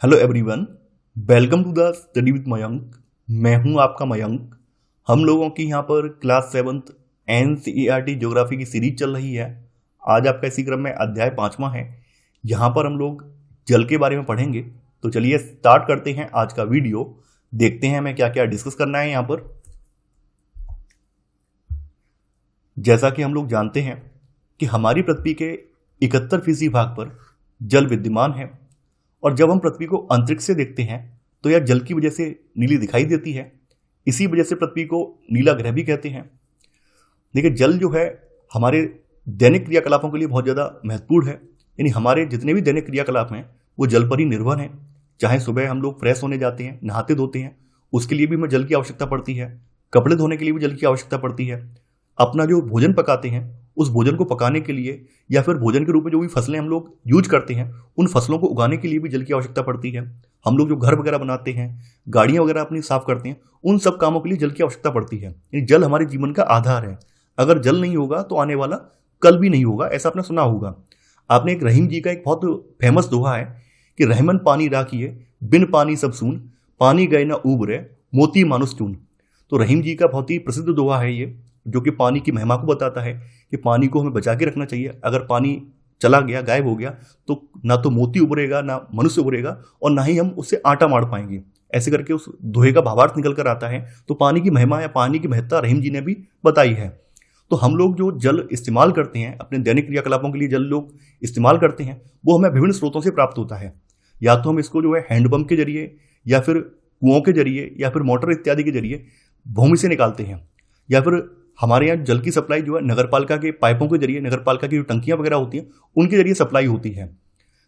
Hello everyone, welcome to the study with Mayank. मैं हूं आपका मयंक। हम लोगों की यहां पर क्लास 7th एनसीईआरटी ज्योग्राफी की सीरीज चल रही है। आज आपका इसी क्रम में अध्याय 5वां है। यहां पर हम लोग जल के बारे में पढ़ेंगे। तो चलिए स्टार्ट करते हैं आज का वीडियो। देखते हैं हमें क्या क्या डिस्कस करना है यहाँ पर। जैसा कि हम लोग जानते हैं कि हमारी पृथ्वी के 71% भाग पर जल विद्यमान है, और जब हम पृथ्वी को अंतरिक्ष से देखते हैं तो यह जल की वजह से नीली दिखाई देती है। इसी वजह से पृथ्वी को नीला ग्रह भी कहते हैं। देखिए, जल जो है हमारे दैनिक क्रियाकलापों के लिए बहुत ज़्यादा महत्वपूर्ण है। यानी हमारे जितने भी दैनिक क्रियाकलाप हैं वो जल पर ही निर्भर हैं। चाहे सुबह हम लोग फ्रेश होने जाते हैं, नहाते धोते हैं, उसके लिए भी हमें जल की आवश्यकता पड़ती है। कपड़े धोने के लिए भी जल की आवश्यकता पड़ती है। अपना जो भोजन पकाते हैं उस भोजन को पकाने के लिए, या फिर भोजन के रूप में जो भी फसलें हम लोग यूज करते हैं उन फसलों को उगाने के लिए भी जल की आवश्यकता पड़ती है। हम लोग जो घर वगैरह बनाते हैं, गाड़ियां वगैरह अपनी साफ करते हैं, उन सब कामों के लिए जल की आवश्यकता पड़ती है। यानी जल हमारे जीवन का आधार है। अगर जल नहीं होगा तो आने वाला कल भी नहीं होगा, ऐसा आपने सुना होगा। आपने एक रहीम जी का एक बहुत फेमस दोहा है कि रहमन पानी राखिए, बिन पानी सब सून, पानी गए ना उबरे, मोती मानुस चून। तो रहीम जी का बहुत ही प्रसिद्ध दोहा है ये, जो कि पानी की महिमा को बताता है कि पानी को हमें बचा के रखना चाहिए। अगर पानी चला गया, गायब हो गया, तो ना तो मोती उभरेगा, ना मनुष्य उभरेगा, और ना ही हम उससे आटा मार पाएंगे। ऐसे करके उस दोहे का भावार्थ निकल कर आता है। तो पानी की महिमा या पानी की महत्ता रहीम जी ने भी बताई है। तो हम लोग जो जल इस्तेमाल करते हैं अपने दैनिक क्रियाकलापों के लिए, जल लोग इस्तेमाल करते हैं, वो हमें विभिन्न स्रोतों से प्राप्त होता है। या तो हम इसको जो है हैंडपंप के जरिए, या फिर कुओं के जरिए, या फिर मोटर इत्यादि के जरिए भूमि से निकालते हैं, या फिर हमारे यहाँ जल की सप्लाई जो है नगरपालिका के पाइपों के जरिए, नगरपालिका की जो टंकियां वगैरह होती हैं उनके जरिए सप्लाई होती है।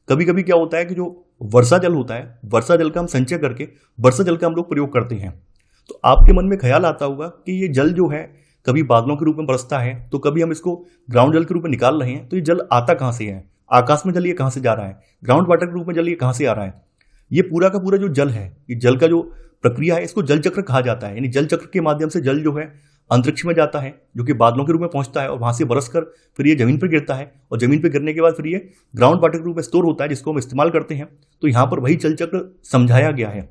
कभी कभी क्या होता है कि जो वर्षा जल होता है, वर्षा जल का हम संचय करके वर्षा जल का हम लोग प्रयोग करते हैं। तो आपके मन में ख्याल आता होगा कि ये जल जो है कभी बादलों के रूप में बरसता है, तो कभी हम इसको ग्राउंड जल के रूप में निकाल रहे हैं। तो ये जल आता कहाँ से है? आकाश में जल ये कहाँ से जा रहा है? ग्राउंड वाटर के रूप में जल ये कहाँ से आ रहा है? ये पूरा का पूरा जो जल है, ये जल का जो प्रक्रिया है, इसको जल चक्र कहा जाता है। यानी जल चक्र के माध्यम से जल जो है अंतरिक्ष में जाता है, जो कि बादलों के रूप में पहुंचता है, और वहां से बरसकर फिर ये जमीन पर गिरता है, और जमीन पर गिरने के बाद फिर ये ग्राउंड वाटर के रूप में स्टोर होता है, जिसको हम इस्तेमाल करते हैं। तो यहाँ पर वही जल चक्र समझाया गया है।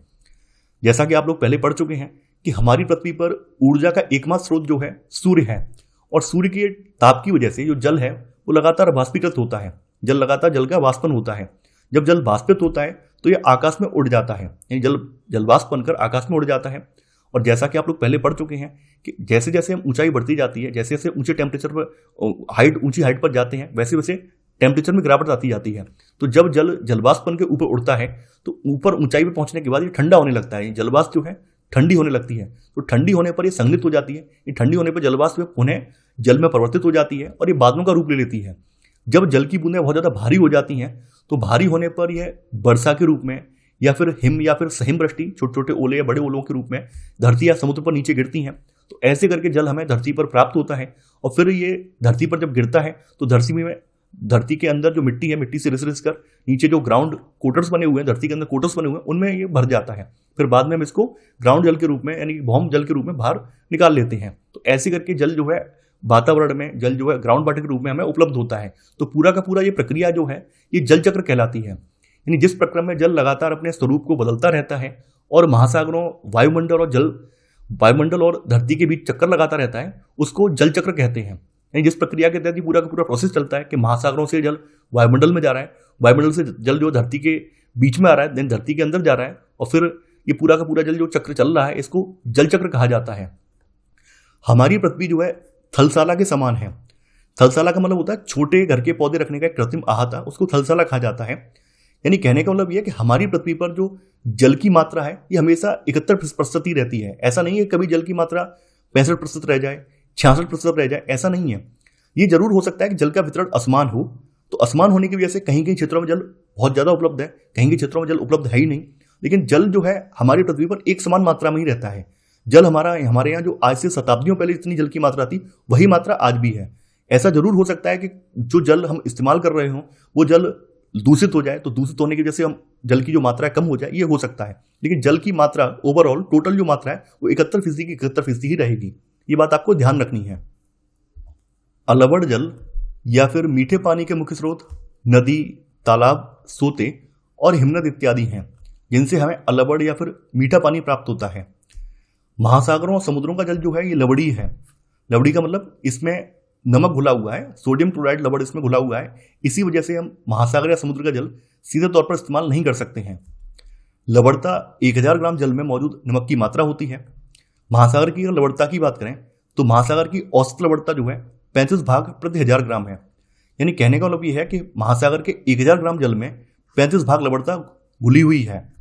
जैसा कि आप लोग पहले पढ़ चुके हैं कि हमारी पृथ्वी पर ऊर्जा का एकमात्र स्रोत जो है सूर्य है, और सूर्य के ताप की वजह से जो जल है वो लगातार वाष्पीकृत होता है। जल लगातार जल का वाष्पन होता है। जब जल वाष्पित होता है तो ये आकाश में उड़ जाता है, यानी जलवाष्प बनकर आकाश में उड़ जाता है। और जैसा कि आप लोग पहले पढ़ चुके हैं कि जैसे जैसे हम ऊंचाई बढ़ती जाती है, जैसे जैसे ऊंचे टेम्परेचर पर ऊंची हाइट पर जाते हैं, वैसे वैसे टेम्परेचर में गिरावट आती जाती है। तो जब जल जलवाष्प बन के ऊपर उड़ता है तो ऊपर ऊंचाई पर पहुंचने के बाद ये ठंडा होने लगता है। जलवाष्प जो है ठंडी होने लगती है। तो ठंडी होने पर ये संघनित हो जाती है। ये ठंडी होने पर जलवाष्प पुनः जल में परिवर्तित हो जाती है और ये बादलों का रूप ले लेती है। जब जल की बूंदें बहुत ज़्यादा भारी हो जाती हैं तो भारी होने पर यह वर्षा के रूप में, या फिर हिम या फिर सहिम वृष्टि, छोटे छोटे ओले या बड़े ओलों के रूप में धरती या समुद्र पर नीचे गिरती हैं। तो ऐसे करके जल हमें धरती पर प्राप्त होता है, और फिर ये धरती पर जब गिरता है तो धरती के अंदर जो मिट्टी है, मिट्टी से रिस रिस कर नीचे जो ग्राउंड कोटर्स बने हुए हैं, धरती के अंदर कोटर्स बने हुए हैं, उनमें ये भर जाता है। फिर बाद में हम इसको ग्राउंड जल के रूप में, यानी भौम जल के रूप में बाहर निकाल लेते हैं। तो ऐसे करके जल जो है वातावरण में, जल जो है ग्राउंड वाटर के रूप में हमें उपलब्ध होता है। तो पूरा का पूरा ये प्रक्रिया जो है ये जल चक्र कहलाती है। यानी जिस प्रक्रिया में जल लगातार अपने स्वरूप को बदलता रहता है और महासागरों, वायुमंडल और धरती के बीच चक्कर लगाता रहता है, उसको जल चक्र कहते हैं। यानी जिस प्रक्रिया के तहत पूरा का पूरा प्रोसेस चलता है कि महासागरों से जल वायुमंडल में जा रहा है, वायुमंडल से जल जो धरती के बीच में आ रहा है, देन धरती के अंदर जा रहा है, और फिर ये पूरा का पूरा जल जो चक्र चल रहा है इसको जल चक्र कहा जाता है। हमारी पृथ्वी जो है थलशाला के समान है। थलशाला का मतलब होता है छोटे घर के पौधे रखने का एक कृत्रिम अहाता, उसको थलशाला कहा जाता है। यानी कहने का मतलब यह है कि हमारी पृथ्वी पर जो जल की मात्रा है ये हमेशा 71% ही रहती है। ऐसा नहीं है कभी जल की मात्रा 65% रह जाए, 66% रह जाए, ऐसा नहीं है। ये जरूर हो सकता है कि जल का वितरण असमान हो। तो असमान होने की वजह से कहीं कहीं क्षेत्रों में जल बहुत ज़्यादा उपलब्ध है, कहीं कहीं क्षेत्रों में जल उपलब्ध है ही नहीं। लेकिन जल जो है हमारी पृथ्वी पर एक समान मात्रा में ही रहता है। जल हमारे यहाँ जो आज से शताब्दियों पहले जितनी जल की मात्रा थी वही मात्रा आज भी है। ऐसा जरूर हो सकता है कि जो जल हम इस्तेमाल कर रहे हों वो जल दूषित हो जाए, तो दूषित होने की वजह से हम जल की जो मात्रा है कम हो जाए, ये हो सकता है। लेकिन जल की मात्रा ओवरऑल टोटल जो मात्रा है वो 71% की 71% ही रहेगी। ये बात आपको ध्यान रखनी है। अलवड़ जल या फिर मीठे पानी के मुख्य स्रोत नदी, तालाब, सोते और हिमनद इत्यादि हैं। जिनसे हमें अलवड़ या फिर मीठा पानी प्राप्त होता है। महासागरों और समुद्रों का जल जो है ये लवड़ी है। लवड़ी का मतलब इसमें नमक घुला हुआ है, सोडियम क्लोराइड लवड़ इसमें घुला हुआ है। इसी वजह से हम महासागर या समुद्र का जल सीधे तौर पर इस्तेमाल नहीं कर सकते हैं। लवणता 1000 ग्राम जल में मौजूद नमक की मात्रा होती है। महासागर की अगर लवणता की बात करें तो महासागर की औसत लवणता जो है 35 भाग प्रति 1000 ग्राम है। यानी कहने का मतलब ये है कि महासागर के 1000 ग्राम जल में 35 भाग लवणता घुली हुई है।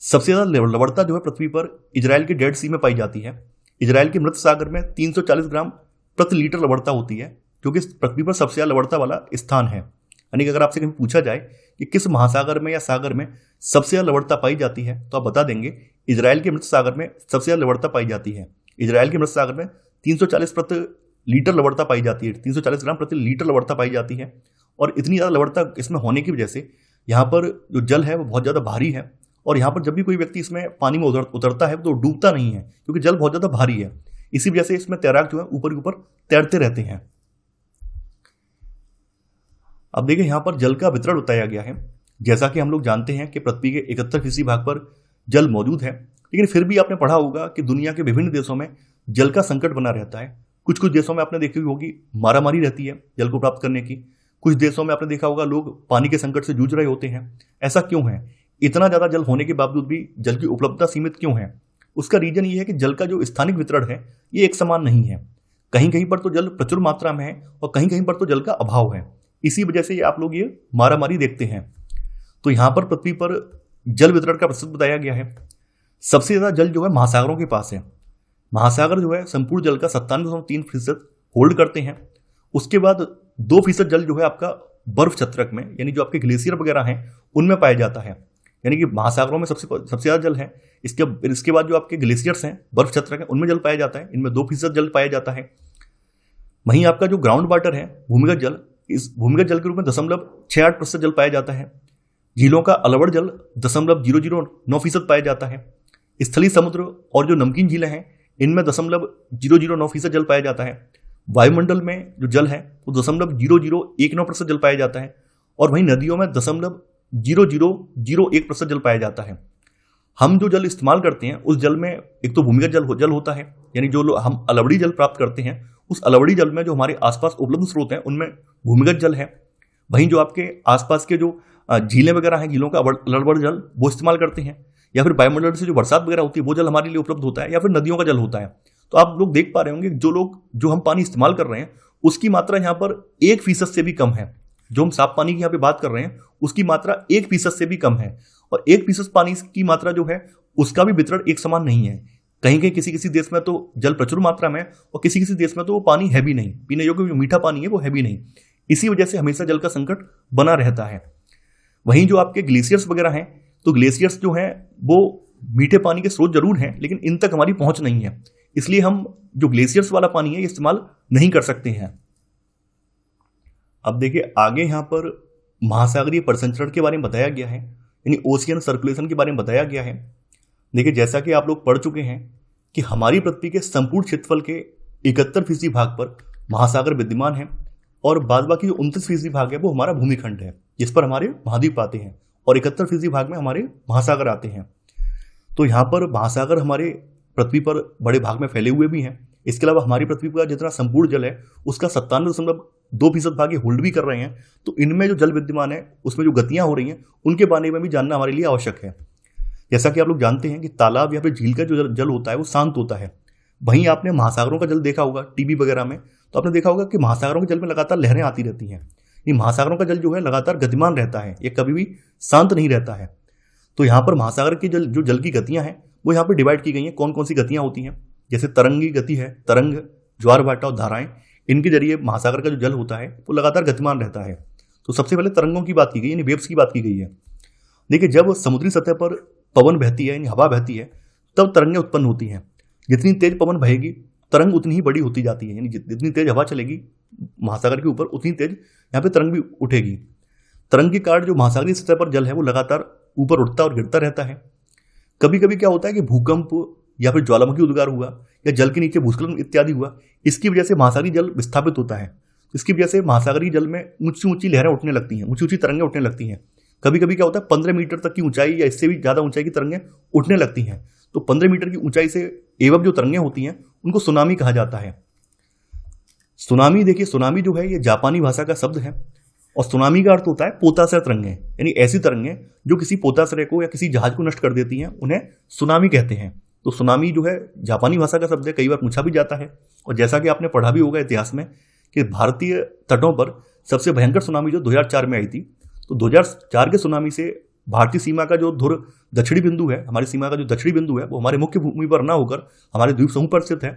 सबसे ज्यादा लवणता जो है पृथ्वी पर इजराइल के डेड सी में पाई जाती है। इजराइल के मृत सागर में 340 ग्राम प्रति लीटर लवणता होती है, जो कि पृथ्वी पर सबसे ज्यादा लवणता वाला स्थान है। यानी कि अगर आपसे कहीं पूछा जाए कि किस महासागर में या सागर में सबसे ज्यादा लवणता पाई जाती है, तो आप बता देंगे इजराइल के मृत सागर में सबसे ज्यादा लवणता पाई जाती है। इजराइल के मृत सागर में 340 प्रति लीटर लवणता पाई जाती है, 340 ग्राम प्रति लीटर लवणता पाई जाती है। और इतनी ज़्यादा लवणता इसमें होने की वजह से यहाँ पर जो जल है वो बहुत ज़्यादा भारी है। और यहाँ पर जब भी कोई व्यक्ति इसमें पानी में उतरता है तो डूबता नहीं है, क्योंकि जल बहुत ज़्यादा भारी है। इसी वजह से इसमें तैराक जो है ऊपर ऊपर तैरते रहते हैं। अब देखिए यहाँ पर जल का वितरण बताया गया है। जैसा कि हम लोग जानते हैं कि पृथ्वी के 71% भाग पर जल मौजूद है, लेकिन फिर भी आपने पढ़ा होगा कि दुनिया के विभिन्न देशों में जल का संकट बना रहता है। कुछ कुछ देशों में आपने देखी होगी मारामारी रहती है जल को प्राप्त करने की। कुछ देशों में आपने देखा होगा लोग पानी के संकट से जूझ रहे होते हैं। ऐसा क्यों है? इतना ज़्यादा जल होने के बावजूद भी जल की उपलब्धता सीमित क्यों है? उसका रीजन ये है कि जल का जो स्थानिक वितरण है ये एक समान नहीं है। कहीं कहीं पर तो जल प्रचुर मात्रा में है और कहीं कहीं पर तो जल का अभाव है। इसी वजह से आप लोग ये मारामारी देखते हैं। तो यहाँ पर पृथ्वी पर जल वितरण का प्रतिशत बताया गया है। सबसे ज़्यादा जल जो है महासागरों के पास है। महासागर जो है संपूर्ण जल का 97.3% होल्ड करते हैं। उसके बाद 2% जल जो है आपका बर्फ छत्रक में, यानी जो आपके ग्लेशियर वगैरह हैं उनमें पाया जाता है। यानी कि महासागरों में सबसे ज़्यादा जल है। इसके बाद जो आपके ग्लेशियर्स हैं, बर्फ छत्रक हैं, उनमें जल पाया जाता है। इनमें 2% जल पाया जाता है। वहीं आपका जो ग्राउंड वाटर है, भूमिगत जल, इस भूमिगत जल के रूप में 0.68% जल पाया जाता है। झीलों का अलवड़ जल 0.009% पाया जाता है। स्थलीय समुद्र और जो नमकीन झीलें हैं इनमें 0.009% जल पाया जाता है। वायुमंडल में जो जल है वो 0.0019% जल पाया जाता है। और वहीं नदियों में 0.0001% जल पाया जाता है। हम जो जल इस्तेमाल करते हैं उस जल में एक तो भूमिगत जल होता है, यानी जो हम अलवड़ी जल प्राप्त करते हैं उस अलवड़ी जल में जो हमारे आसपास उपलब्ध स्रोत हैं उनमें भूमिगत जल है। वहीं जो आपके आसपास के जो झीलें वगैरह हैं, झीलों का अलवड़ जल वो इस्तेमाल करते हैं, या फिर वायुमंडल से जो बरसात वगैरह होती है वो जल हमारे लिए उपलब्ध होता है, या फिर नदियों का जल होता है। तो आप लोग देख पा रहे होंगे जो हम पानी इस्तेमाल कर रहे हैं उसकी मात्रा यहाँ पर 1% से भी कम है। जो हम साफ पानी की यहाँ पे बात कर रहे हैं उसकी मात्रा 1% से भी कम है। और 1% पानी की मात्रा जो है उसका भी वितरण एक समान नहीं है। कहीं कहीं किसी किसी देश में तो जल प्रचुर मात्रा में और किसी किसी देश में तो वो पानी है भी नहीं, पीने योग्य जो मीठा पानी है वो है भी नहीं। इसी वजह से हमेशा जल का संकट बना रहता है। वहीं जो आपके ग्लेशियर्स वगैरह हैं, तो ग्लेशियर्स जो हैं वो मीठे पानी के स्रोत जरूर हैं, लेकिन इन तक हमारी पहुंच नहीं है। इसलिए हम जो ग्लेशियर्स वाला पानी है इस्तेमाल नहीं कर सकते हैं। अब देखिए आगे यहाँ पर महासागरीय परिसंचरण के बारे में बताया गया है, यानी ओशियन सर्कुलेशन के बारे में बताया गया है। देखिए जैसा कि आप लोग पढ़ चुके हैं कि हमारी पृथ्वी के संपूर्ण क्षेत्रफल के 71% भाग पर महासागर विद्यमान है और बाद बाकी जो 29% भाग है वो हमारा भूमिखंड है, जिस पर हमारे महाद्वीप आते हैं, और 71% भाग में हमारे महासागर आते हैं। तो यहाँ पर महासागर हमारे पृथ्वी पर बड़े भाग में फैले हुए भी हैं। इसके अलावा हमारी पृथ्वी का जितना संपूर्ण जल है उसका 97.2% भाग ये होल्ड भी कर रहे हैं। तो इनमें जो जल विद्यमान है उसमें जो गतियां हो रही हैं उनके बारे में भी जानना हमारे लिए आवश्यक है। जैसा कि आप लोग जानते हैं कि तालाब या फिर झील का जो जल होता है वो शांत होता है। वहीं आपने महासागरों का जल देखा होगा टीवी वगैरह में, तो आपने देखा होगा कि महासागरों के जल में लगातार लहरें आती रहती हैं। ये महासागरों का जल जो है लगातार गतिमान रहता है, ये कभी भी शांत नहीं रहता है। तो यहाँ पर महासागर की जो जल की गतियां हैं वो यहाँ पर डिवाइड की गई हैं। कौन कौन सी गतियां होती हैं? जैसे तरंगी गति है, तरंग, ज्वार भाटा और धाराएं, इनके जरिए महासागर का जो जल होता है वो लगातार गतिमान रहता है। तो सबसे पहले तरंगों की बात की गई, यानी वेव्स की बात की गई है। देखिए जब समुद्री सतह पर पवन बहती है, यानी हवा बहती है, तब तरंगें उत्पन्न होती हैं। जितनी तेज पवन बहेगी तरंग उतनी ही बड़ी होती जाती है, यानी जितनी तेज हवा चलेगी महासागर के ऊपर उतनी तेज यहाँ पे तरंग भी उठेगी। तरंग के कारण जो महासागरीय सतह पर जल है वो लगातार ऊपर उठता और गिरता रहता है। कभी कभी क्या होता है कि भूकंप या फिर ज्वालामुखी उद्गार हुआ या जल के नीचे भूस्खलन इत्यादि हुआ, इसकी वजह से महासागरीय जल विस्थापित होता है। इसकी वजह से महासागरीय जल में ऊंची ऊंची लहरें उठने लगती हैं, ऊंची ऊंची तरंगें उठने लगती हैं। कभी कभी क्या होता है 15 मीटर तक की ऊंचाई या इससे भी ज़्यादा ऊंचाई की तरंगें उठने लगती हैं। तो 15 मीटर की ऊंचाई से एवं जो तरंगें होती हैं उनको सुनामी कहा जाता है। सुनामी, देखिए सुनामी जो है ये जापानी भाषा का शब्द है और सुनामी का अर्थ होता है पोताश्रय तरंगें, यानी ऐसी तरंगें जो किसी पोताश्रय को या किसी जहाज को नष्ट कर देती हैं, उन्हें सुनामी कहते हैं। तो सुनामी जो है जापानी भाषा का शब्द है, कई बार पूछा भी जाता है। और जैसा कि आपने पढ़ा भी होगा इतिहास में कि भारतीय तटों पर सबसे भयंकर सुनामी जो 2004 में आई थी, तो 2004 के सुनामी से भारतीय सीमा का जो ध्रुव दक्षिणी बिंदु है, हमारी सीमा का जो दक्षिणी बिंदु है वो हमारे मुख्य भूमि पर ना होकर हमारे द्वीप समूह पर स्थित है।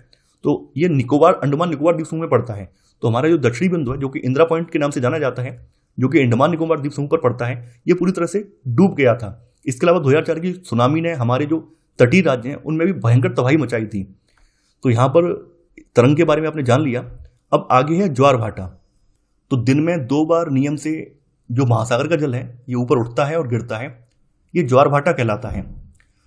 तो ये अंडमान निकोबार द्वीप समूह में पड़ता है। तो हमारा जो दक्षिणी बिंदु है, जो कि इंदिरा पॉइंट के नाम से जाना जाता है, जो कि अंडमान निकोबार द्वीप समूह पर पड़ता है, ये पूरी तरह से डूब गया था। इसके अलावा 2004 की सुनामी ने हमारे जो तटीय राज्य हैं उनमें भी भयंकर तबाही मचाई थी। तो यहाँ पर तरंग के बारे में आपने जान लिया। अब आगे है ज्वार भाटा। तो दिन में 2 बार नियम से जो महासागर का जल है ये ऊपर उठता है और गिरता है, ये ज्वार भाटा कहलाता है।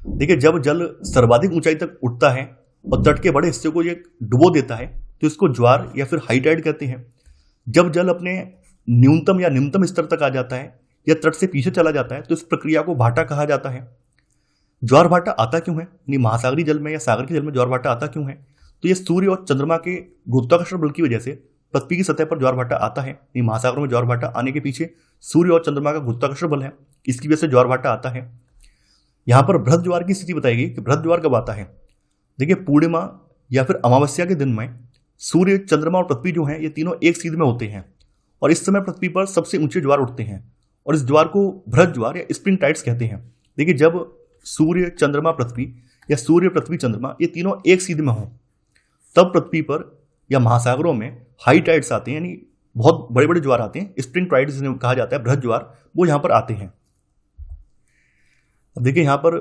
देखिए, जब जल सर्वाधिक ऊंचाई तक उठता है और तट के बड़े हिस्से को ये डुबो देता है तो इसको ज्वार या फिर हाई टाइड कहते हैं। जब जल अपने न्यूनतम या निम्नतम स्तर तक आ जाता है या तट से पीछे चला जाता है तो इस प्रक्रिया को भाटा कहा जाता है। ज्वार भाटा आता क्यों है, यानी महासागरीय जल में या सागर के जल में ज्वार भाटा आता क्यों है? तो ये सूर्य और चंद्रमा के गुरुत्वाकर्षण बल की वजह से पृथ्वी की सतह पर ज्वार भाटा आता है। महासागरों में ज्वार भाटा आने के पीछे सूर्य और चंद्रमा का गुरुत्वाकर्षण बल है, इसकी वजह से ज्वार भाटा आता है। यहाँ पर बृहद ज्वार की स्थिति बताई गई कि बृहद ज्वार कब आता है। देखिए, पूर्णिमा या फिर अमावस्या के दिन में सूर्य, चंद्रमा और पृथ्वी जो है ये तीनों एक सीध में होते हैं और इस समय पृथ्वी पर सबसे ऊंचे ज्वार उठते हैं और इस ज्वार को बृहद ज्वार या स्प्रिंग टाइड्स कहते हैं। देखिए, जब सूर्य, चंद्रमा, पृथ्वी या सूर्य, पृथ्वी, चंद्रमा ये तीनों एक सीध में हों तब पृथ्वी पर या महासागरों में हाई टाइड्स आते हैं, यानी बहुत बड़े बड़े ज्वार आते हैं। स्प्रिंग टाइड्स जिन्हें कहा जाता है, बृहद ज्वार, वो यहाँ पर आते हैं। अब देखिए, यहाँ पर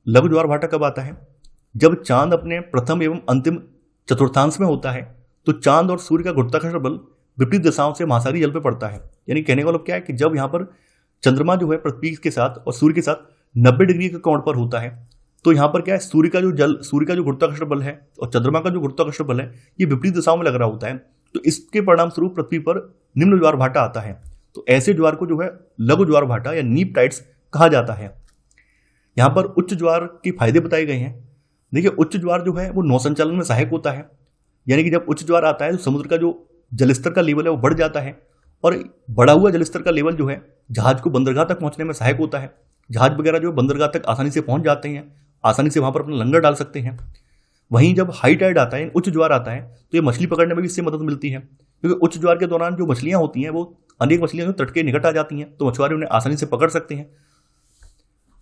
लघु ज्वार भाटा कब आता है? जब चांद अपने प्रथम एवं अंतिम चतुर्थांश में होता है तो चांद और सूर्य का गुरुत्वाकर्षण बल विपरीत दिशाओं से महासागरीय जल पर पड़ता है। यानी कहने का मतलब क्या है कि जब यहाँ पर चंद्रमा जो है पृथ्वी के साथ और सूर्य के साथ 90 डिग्री के कोण पर होता है तो यहाँ पर क्या है, सूर्य का जो गुरुत्वाकर्षण बल है और चंद्रमा का जो गुरुत्वाकर्षण बल है ये विपरीत दिशाओं में लग रहा होता है। तो इसके परिणाम स्वरूप पृथ्वी पर निम्न ज्वार भाटा आता है। तो ऐसे ज्वार को जो है लघु ज्वार भाटा या नीप टाइड्स कहा जाता है। यहाँ पर उच्च ज्वार के फायदे बताए गए हैं। देखिए, उच्च ज्वार जो है वो नौ संचालन में सहायक होता है, यानी कि जब उच्च ज्वार आता है तो समुद्र का जो जलस्तर का लेवल है वो बढ़ जाता है और बढ़ा हुआ जलस्तर का लेवल जो है जहाज को बंदरगाह तक पहुंचने में सहायक होता है। जहाज वगैरह जो बंदरगाह तक आसानी से पहुंच जाते हैं, आसानी से वहां पर अपना लंगर डाल सकते हैं। वहीं जब हाई टाइड आता है, उच्च ज्वार आता है, तो ये मछली पकड़ने में भी इससे मदद मिलती है, क्योंकि उच्च ज्वार के दौरान जो मछलियां होती हैं वो अनेक मछलियां जो तट के निकट आ जाती हैं तो मछुआरे उन्हें आसानी से पकड़ सकते हैं।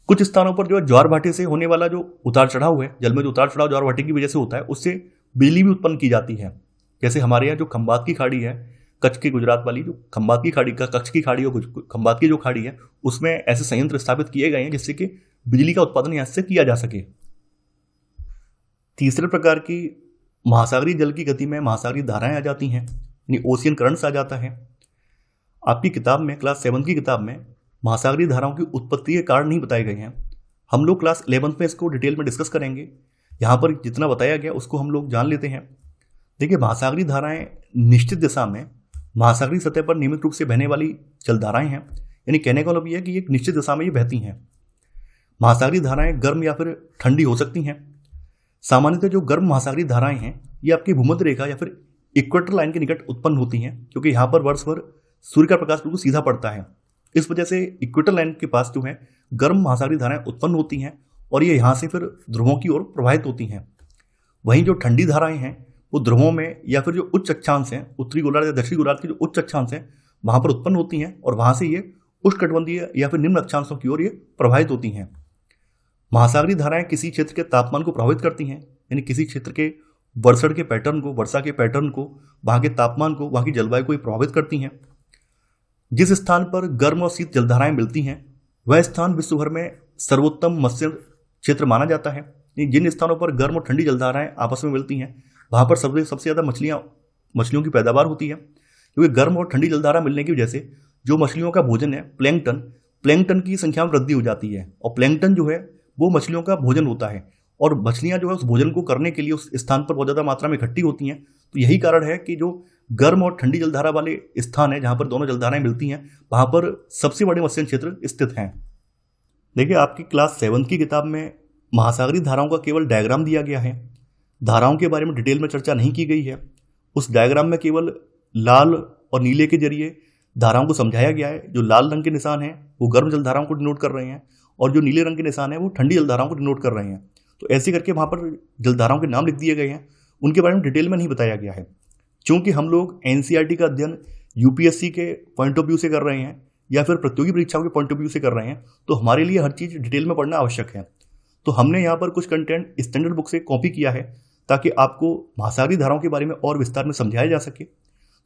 कुछ स्थानों पर जो है ज्वार भाटे से होने वाला जो उतार चढ़ाव है, जल में जो उतार चढ़ाव ज्वार भाटे की वजह से होता है, उससे बिजली भी उत्पन्न की जाती है। जैसे हमारे यहाँ जो खंबात की खाड़ी है, कच्छ की गुजरात वाली जो खंबात की खाड़ी का कच्छ की खाड़ी और खंबात की जो खाड़ी है उसमें ऐसे संयंत्र स्थापित किए गए हैं जिससे कि बिजली का उत्पादन यहाँ से किया जा सके। तीसरे प्रकार की महासागरीय जल की गति में महासागरीय धाराएं आ जाती हैं, यानी ओशियन करंट्स आ जाता है। आपकी किताब में, क्लास 7 की किताब में महासागरीय धाराओं की उत्पत्ति के कारण नहीं बताए गए हैं। हम लोग क्लास 11 में इसको डिटेल में डिस्कस करेंगे। यहाँ पर जितना बताया गया उसको हम लोग जान लेते हैं। देखिए, महासागरीय धाराएं निश्चित दिशा में महासागरीय सतह पर नियमित रूप से बहने वाली जलधाराएं हैं, यानी कहने का मतलब यह है कि एक निश्चित दिशा में ये बहती हैं। महासागरीय धाराएं गर्म या फिर ठंडी हो सकती हैं। सामान्यतः जो गर्म महासागरीय धाराएं हैं ये आपकी भूमध्य रेखा या फिर इक्वेटर लाइन के निकट उत्पन्न होती हैं, क्योंकि यहाँ पर वर्ष भर सूर्य का प्रकाश बिल्कुल सीधा पड़ता है। इस वजह से इक्वेटर लाइन के पास जो है गर्म महासागरीय धाराएं उत्पन्न होती हैं और ये यहाँ से फिर ध्रुवों की ओर प्रवाहित होती हैं। वहीं जो ठंडी धाराएं हैं वो ध्रुवों में या फिर जो उच्च अक्षांश हैं, उत्तरी गोलार्ध या दक्षिणी गोलार्ध के जो उच्च अक्षांश हैं वहाँ पर उत्पन्न होती हैं और वहाँ से ये उष्णकटिबंधीय या फिर निम्न अक्षांशों की ओर ये प्रवाहित होती हैं। महासागरीय धाराएं किसी क्षेत्र के तापमान को प्रभावित करती हैं, यानी किसी क्षेत्र के वर्षण के पैटर्न को, वर्षा के पैटर्न को, वहाँ के तापमान को, वहाँ की जलवायु को प्रभावित करती हैं। जिस स्थान पर गर्म और शीत जलधाराएं मिलती हैं वह स्थान विश्व भर में सर्वोत्तम मत्स्य क्षेत्र माना जाता है। जिन स्थानों पर गर्म और ठंडी जलधाराएं आपस में मिलती हैं वहाँ पर सबसे ज़्यादा मछलियों की पैदावार होती है, क्योंकि गर्म और ठंडी जलधारा मिलने की वजह से जो मछलियों का भोजन है प्लैंकटन की संख्या में वृद्धि हो जाती है और प्लैंकटन जो है वो मछलियों का भोजन होता है और मछलियाँ जो है उस भोजन को करने के लिए उस स्थान पर बहुत ज़्यादा मात्रा में इकट्ठी होती हैं। तो यही कारण है कि जो गर्म और ठंडी जलधारा वाले स्थान है जहां पर दोनों जलधाराएं मिलती हैं, वहां पर सबसे बड़े मत्स्य क्षेत्र स्थित हैं। देखिए, आपकी क्लास 7 की किताब में महासागरीय धाराओं का केवल डायग्राम दिया गया है, धाराओं के बारे में डिटेल में चर्चा नहीं की गई है। उस डायग्राम में केवल लाल और नीले के जरिए धाराओं को समझाया गया है। जो लाल रंग के निशान हैं वो गर्म जलधाराओं को डिनोट कर रहे हैं और जो नीले रंग के निशान हैं वो ठंडी जलधाराओं को डिनोट कर रहे हैं। तो ऐसे करके वहाँ पर जलधाराओं के नाम लिख दिए गए हैं, उनके बारे में डिटेल में नहीं बताया गया है। चूंकि हम लोग एनसीईआरटी का अध्ययन यूपीएससी के पॉइंट ऑफ व्यू से कर रहे हैं या फिर प्रतियोगी परीक्षाओं के पॉइंट ऑफ व्यू से कर रहे हैं, तो हमारे लिए हर चीज़ डिटेल में पढ़ना आवश्यक है। तो हमने यहाँ पर कुछ कंटेंट स्टैंडर्ड बुक से कॉपी किया है ताकि आपको महासागरीय धाराओं के बारे में और विस्तार में समझाया जा सके।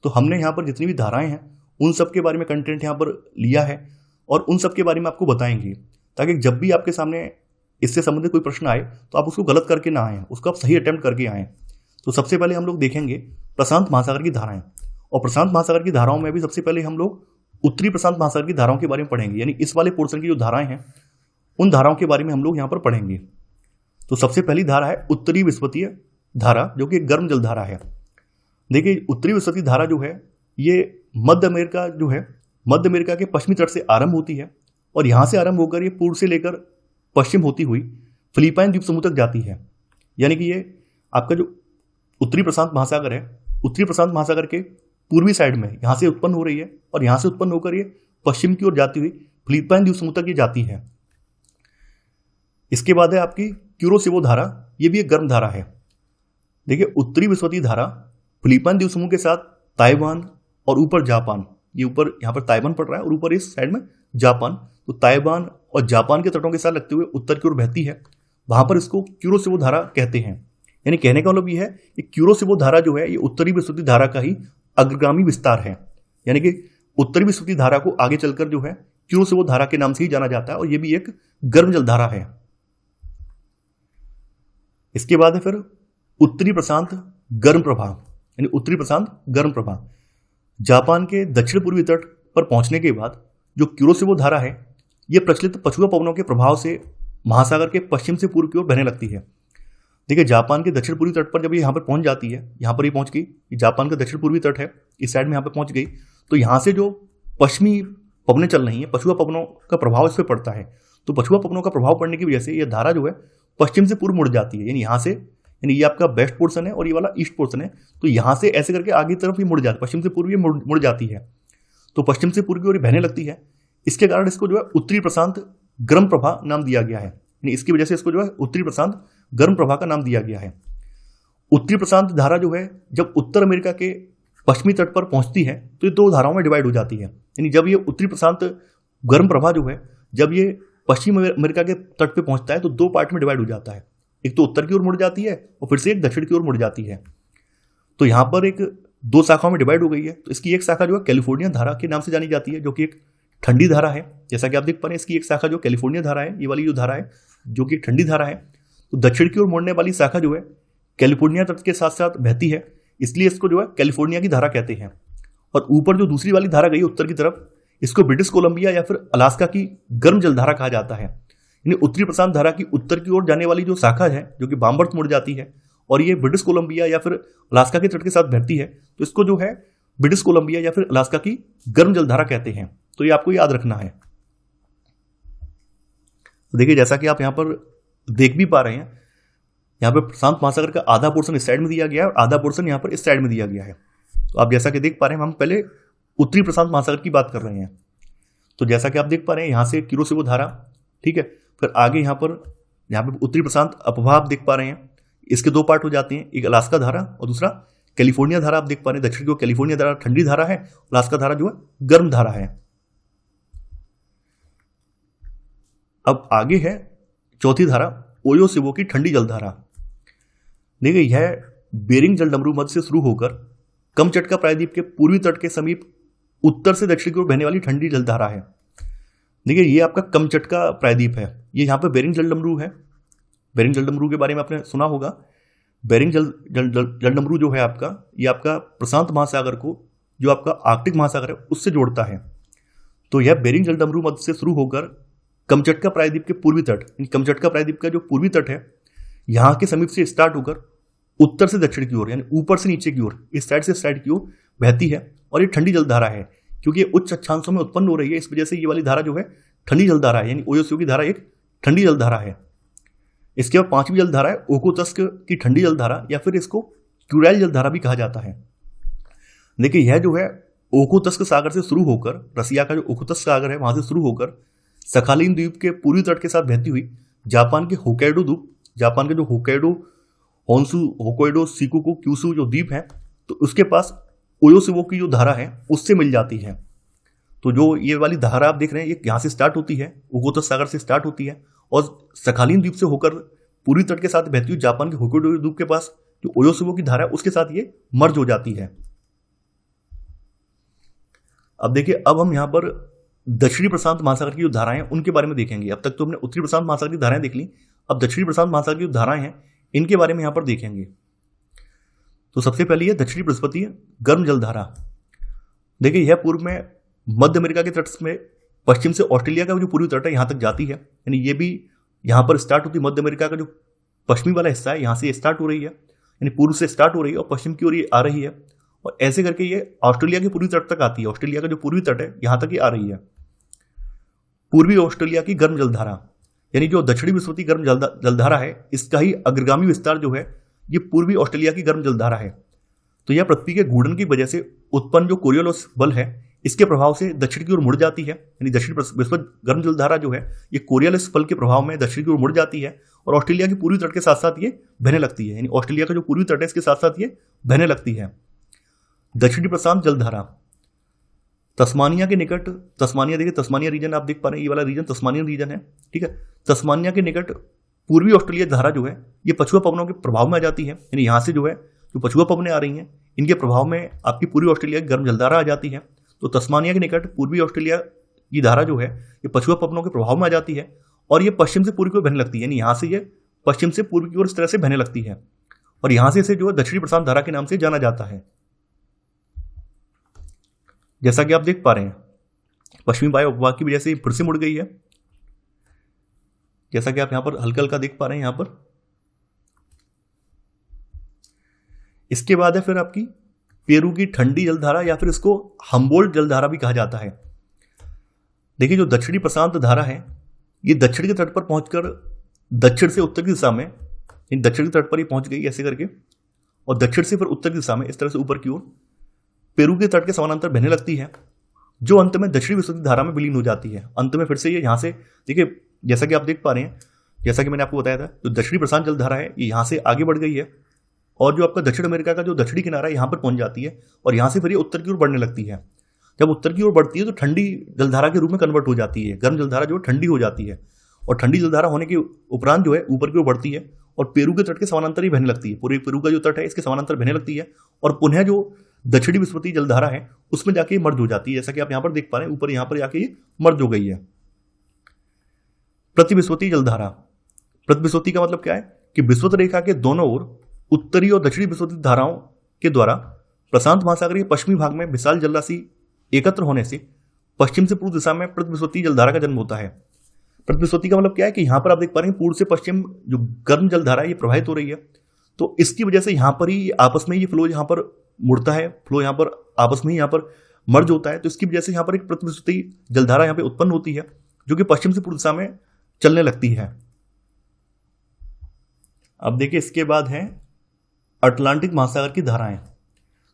तो हमने यहाँ पर जितनी भी धाराएं हैं उन सब के बारे में कंटेंट यहाँ पर लिया है और उन सब के बारे में आपको बताएंगे, ताकि जब भी आपके सामने इससे संबंधित कोई प्रश्न आए तो आप उसको गलत करके ना आएँ, उसको आप सही अटेम्प्ट करके आएँ। तो सबसे पहले हम लोग देखेंगे प्रशांत महासागर की धाराएं, और प्रशांत महासागर की धाराओं में भी सबसे पहले हम लोग उत्तरी प्रशांत महासागर की धाराओं के बारे में पढ़ेंगे। यानी इस वाले पोर्शन की जो धाराएं हैं उन धाराओं के बारे में हम लोग यहाँ पर पढ़ेंगे। तो सबसे पहली धारा है उत्तरी विस्वतीय धारा, जो कि गर्म जल धारा है। देखिए, उत्तरी विस्वतीय धारा जो है ये मध्य अमेरिका के पश्चिमी तट से आरंभ होती है और यहाँ से आरंभ होकर ये पूर्व से लेकर पश्चिम होती हुई फिलीपाइन द्वीप समूह तक जाती है। यानी कि ये आपका जो उत्तरी प्रशांत महासागर है, उत्तरी प्रशांत महासागर के पूर्वी साइड में यहाँ से उत्पन्न हो रही है और यहाँ से उत्पन्न होकर ये पश्चिम की ओर जाती हुई फिलीपाइन द्वीप समूह तक ये जाती है। इसके बाद है आपकी क्यूरोसिवो धारा, ये भी एक गर्म धारा है। देखिए, उत्तरी विस्वतीय धारा फिलीपाइन द्वीप समूह के साथ ताइवान और ऊपर जापान, ये ऊपर यहाँ पर ताइवान पड़ रहा है और ऊपर इस साइड में जापान, तो ताइवान और जापान के तटों के साथ लगते हुए उत्तर की ओर बहती है। वहां पर इसको क्यूरोसिवो धारा कहते हैं। यानी कहने का मतलब ये है कि क्यूरोसिवो धारा जो है ये उत्तरी विस्वतीय धारा का ही अग्रगामी विस्तार है। यानी कि उत्तरी विस्वतीय धारा को आगे चलकर जो है क्यूरोसिवो धारा के नाम से ही जाना जाता है और ये भी एक गर्म जल धारा है। इसके बाद है फिर उत्तरी प्रशांत गर्म प्रवाह, यानी उत्तरी प्रशांत गर्म प्रवाह। जापान के दक्षिण पूर्वी तट पर पहुंचने के बाद जो क्यूरोसिवो धारा है यह प्रचलित पछुआ पवनों के प्रभाव से महासागर के पश्चिम से पूर्व की ओर बहने लगती है। देखिए, जापान के दक्षिण पूर्वी तट पर जब ये यहाँ पर पहुंच जाती है, यहाँ पर ये पहुंच गई, जापान का दक्षिण पूर्वी तट है, इस साइड में यहाँ पर पहुंच गई, तो यहाँ से जो पश्चिमी पवनें चल रही हैं, पछुआ पवनों का प्रभाव इस पर पड़ता है। तो पछुआ पवनों का प्रभाव पड़ने की वजह से यह धारा जो है पश्चिम से पूर्व मुड़ जाती है। यानी यहाँ से, यानी ये आपका वेस्ट पोर्शन है और ये वाला ईस्ट पोर्शन है, तो यहाँ से ऐसे करके आगे तरफ ये मुड़ जाती है, पश्चिम से पूर्व ये मुड़ जाती है, तो पश्चिम से पूर्व की ओर बहने लगती है। इसके कारण इसको जो है उत्तरी प्रशांत गर्म प्रवाह नाम दिया गया है। यानी इसकी वजह से इसको जो है उत्तरी प्रशांत गर्म प्रवाह का नाम दिया गया है। उत्तरी प्रशांत धारा जो है जब उत्तर अमेरिका के पश्चिमी तट पर पहुंचती है तो ये दो धाराओं में डिवाइड हो जाती है। यानी जब ये उत्तरी प्रशांत गर्म प्रवाह जो है जब ये पश्चिम अमेरिका के तट पे पहुंचता है तो दो पार्ट में डिवाइड हो जाता है, एक तो उत्तर की ओर मुड़ जाती है और फिर से एक दक्षिण की ओर मुड़ जाती है। तो यहाँ पर एक दो शाखाओं में डिवाइड हो गई है। तो इसकी एक शाखा जो है कैलिफोर्निया धारा के नाम से जानी जाती है, जो कि एक ठंडी धारा है। जैसा कि आप देख पा रहे हैं, इसकी एक शाखा जो कैलिफोर्निया धारा है, ये वाली जो धारा है जो कि एक ठंडी धारा है। तो दक्षिण की ओर मुड़ने वाली शाखा जो है कैलिफोर्निया तट के साथ साथ बहती है, इसलिए इसको जो है कैलिफोर्निया की धारा कहते हैं। और ऊपर जो दूसरी वाली धारा गई उत्तर की तरफ, इसको ब्रिटिश कोलंबिया या फिर अलास्का की गर्म जलधारा कहा जाता है। यानी उत्तरी प्रशांत धारा की उत्तर की ओर जाने वाली जो शाखा है जो कि वामवर्त मुड़ जाती है और ये ब्रिटिश कोलंबिया या फिर अलास्का के तट के साथ बहती है, तो इसको जो है ब्रिटिश कोलंबिया या फिर अलास्का की गर्म जलधारा कहते हैं। तो ये आपको याद रखना है। देखिए, जैसा कि आप यहाँ पर देख भी पा रहे हैं, यहाँ पर प्रशांत महासागर का आधा पोर्शन इस साइड में दिया गया है और आधा पोर्शन यहाँ पर इस साइड में दिया गया है। तो आप जैसा कि देख पा रहे हैं, हम पहले उत्तरी प्रशांत महासागर की बात कर रहे हैं। तो जैसा कि आप देख पा रहे हैं, यहाँ से क्यूरोसिवो धारा, ठीक है, फिर आगे यहाँ पर उत्तरी प्रशांत अपवाह आप देख पा रहे हैं, इसके दो पार्ट हो जाते हैं, एक अलास्का धारा और दूसरा कैलिफोर्निया धारा। आप देख पा रहे हैं, दक्षिण की ओर कैलिफोर्निया धारा ठंडी धारा है, अलास्का धारा जो है गर्म धारा है। अब आगे है चौथी धारा, ओयोसिवो की ठंडी जलधारा। देखिए, यह बेरिंग जलडमरू मध्य से शुरू होकर कमचटका प्रायद्वीप के पूर्वी तट के समीप उत्तर से दक्षिण की ओर बहने वाली ठंडी जलधारा है। देखिए, ये आपका कमचटका प्रायद्वीप है, ये यहाँ पे बेरिंग जलडमरू है। बेरिंग जलडमरू के बारे में आपने सुना होगा। बेरिंग जलडमरू जो है आपका, ये आपका प्रशांत महासागर को जो आपका आर्कटिक महासागर है उससे जोड़ता है। तो यह बेरिंग जलडमरू मध्य से शुरू होकर कमचटका प्रायद्वीप के पूर्वी तट, कमचटका प्रायद्वीप का जो पूर्वी तट है यहाँ के समीप से स्टार्ट होकर उत्तर से दक्षिण की ओर, यानी ऊपर से नीचे की ओर, इस साइड से इस साइड की ओर बहती है और ये ठंडी जलधारा है, क्योंकि ये उच्च अक्षांशों में उत्पन्न हो रही है, इस वजह से ये वाली धारा जो है ठंडी जलधारा है, यानी ओयोसु की धारा एक ठंडी जलधारा है। इसके बाद पांचवी जलधारा है ओखोत्स्क की ठंडी जलधारा, या फिर इसको क्यूराइल जलधारा भी कहा जाता है। देखिए यह जो है ओखोत्स्क सागर से शुरू होकर, रसिया का जो ओखोत्स्क सागर है वहां से शुरू होकर सखालिन द्वीप के पूर्वी तट के साथ बहती हुई जापान के होक्काइडो द्वीप, जापान के जो Hokkaido, Honshu, Hokkaido, Shikoku, Kyushu जो द्वीप है, तो उसके पास ओयोसिवो की जो धारा है उससे मिल जाती है। तो जो ये वाली धारा आप देख रहे हैं ये यहाँ से स्टार्ट होती है, ओखोत्स्क सागर से स्टार्ट होती है और सखालिन द्वीप से होकर पूर्वी तट के साथ बहती हुई जापान के होक्काइडो द्वीप के पास जो ओयोसिवो की धारा है उसके साथ ये मर्ज हो जाती है। अब देखिए, अब हम यहाँ पर दक्षिणी प्रशांत महासागर की जो धाराएं हैं उनके बारे में देखेंगे। अब तक तो हमने उत्तरी प्रशांत महासागर की धाराएं देख ली, अब दक्षिणी प्रशांत महासागर की जो धाराएं हैं इनके बारे में यहाँ पर देखेंगे। तो सबसे पहले है दक्षिणी बृहस्पति गर्म जलधारा। देखिए यह पूर्व में मध्य अमेरिका के तट में पश्चिम से ऑस्ट्रेलिया का जो पूर्वी तट है यहाँ तक जाती है, यानी ये भी यहाँ पर स्टार्ट होती है। मध्य अमेरिका का जो पश्चिमी वाला हिस्सा है यहाँ से स्टार्ट हो रही है, यानी पूर्व से स्टार्ट हो रही है और पश्चिम की ओर ये आ रही है और ऐसे करके ये ऑस्ट्रेलिया के पूर्वी तट तक आती है। ऑस्ट्रेलिया का जो पूर्वी तट है यहाँ तक ये आ रही है। पूर्वी ऑस्ट्रेलिया की गर्म जलधारा, यानी जो दक्षिणी बृहस्पति गर्म जलधारा है इसका ही अग्रगामी विस्तार जो है ये पूर्वी ऑस्ट्रेलिया की गर्म जलधारा है। तो यह पृथ्वी के घूर्णन की वजह से उत्पन्न जो कोरियोलिस बल है इसके प्रभाव से दक्षिण की ओर मुड़ जाती है, यानी दक्षिण बृहस्पति गर्म जलधारा जो है ये कोरियोलिस बल के प्रभाव में दक्षिण की ओर मुड़ जाती है और ऑस्ट्रेलिया के पूर्वी तट के साथ साथ ये बहने लगती है, यानी ऑस्ट्रेलिया का जो पूर्वी तट है इसके साथ साथ ये बहने लगती है। दक्षिणी प्रशांत जलधारा तस्मानिया के निकट, तस्मानिया देखिए तस्मानिया रीजन आप देख पा रहे हैं, ये वाला रीजन तस्मानियन रीजन है, ठीक है। तस्मानिया के निकट पूर्वी ऑस्ट्रेलिया धारा जो है ये पछुआ पवनों के प्रभाव में आ जाती है, यानी यहाँ से जो है जो पछुआ पवनें आ रही हैं इनके प्रभाव में आपकी पूर्वी ऑस्ट्रेलिया की गर्म जलधारा आ जाती है। तो तस्मानिया के निकट पूर्वी ऑस्ट्रेलिया की धारा जो है ये पछुआ पवनों के प्रभाव में आ जाती है और ये पश्चिम से पूर्व की ओर बहने लगती है, यानी यहाँ से ये पश्चिम से पूर्व की ओर इस तरह से बहने लगती है और यहाँ से इसे जो है दक्षिणी प्रशांत धारा के नाम से जाना जाता है। जैसा कि आप देख पा रहे हैं पश्चिमी वायु उपवाह की वजह से फिर से मुड़ गई है, जैसा कि आप यहां पर हल्का हल्का देख पा रहे हैं यहां पर। इसके बाद है फिर आपकी पेरू की ठंडी जलधारा, या फिर इसको हम्बोल्ट जलधारा भी कहा जाता है। देखिए जो दक्षिणी प्रशांत धारा है ये दक्षिण के तट पर पहुंचकर दक्षिण से उत्तर की दिशा में, दक्षिण के तट पर ही पहुंच गई ऐसे करके और दक्षिण से फिर उत्तर की दिशा में इस तरह से ऊपर की ओर पेरू के तट के समानांतर बहने लगती है, जो अंत में दक्षिणी बृहस्पति धारा में विलीन हो जाती है। अंत में फिर से ये यहाँ से देखिए जैसा कि आप देख पा रहे हैं, जैसा कि मैंने आपको बताया था तो दक्षिणी प्रशांत जलधारा है ये यहाँ से आगे बढ़ गई है और जो आपका दक्षिण अमेरिका का जो दक्षिणी किनारा है यहाँ पर पहुंच जाती है और यहाँ से फिर ये उत्तर की ओर बढ़ने लगती है। जब उत्तर की ओर बढ़ती है तो ठंडी जलधारा के रूप में कन्वर्ट हो जाती है, गर्म जलधारा जो ठंडी हो जाती है और ठंडी जलधारा होने के उपरांत जो है ऊपर की ओर बढ़ती है और पेरू के तट के समानांतर ही बहने लगती है। पूरे पेरू का जो तट है इसके समानांतर बहने लगती है और पुनः जो दक्षिणी बृहस्पति जलधारा है उसमें जाके मर्ज हो जाती है, जैसा कि आप यहां पर देख पा रहे हैं ऊपर यहां पर जाके ये मर्ज हो गई है। प्रतिबृहस्पति जलधारा, प्रतिबृहस्पति का मतलब क्या है कि बृहस्पत रेखा के दोनों ओर उत्तरी और दक्षिणी बृहस्पति धाराओं के द्वारा प्रशांत महासागर के पश्चिमी भाग में विशाल जलराशि एकत्र होने से पश्चिम से पूर्व दिशा में प्रतिबृहस्पति जलधारा का जन्म होता है। प्रतिबृहस्पति का मतलब क्या है कि यहां पर आप देख पा रहे हैं पूर्व से पश्चिम जो गर्म जलधारा है ये प्रवाहित हो रही है, तो इसकी वजह से यहां पर ही आपस में ये फ्लो यहां पर मुड़ता है, फ्लो यहाँ पर आपस में ही यहाँ पर मर्ज होता है, तो इसकी वजह से यहाँ पर एक प्रतिबृहस्पति जलधारा यहाँ पे उत्पन्न होती है जो कि पश्चिम से पूर्व दिशा में चलने लगती है। अब देखिए इसके बाद है अटलांटिक महासागर की धाराएं।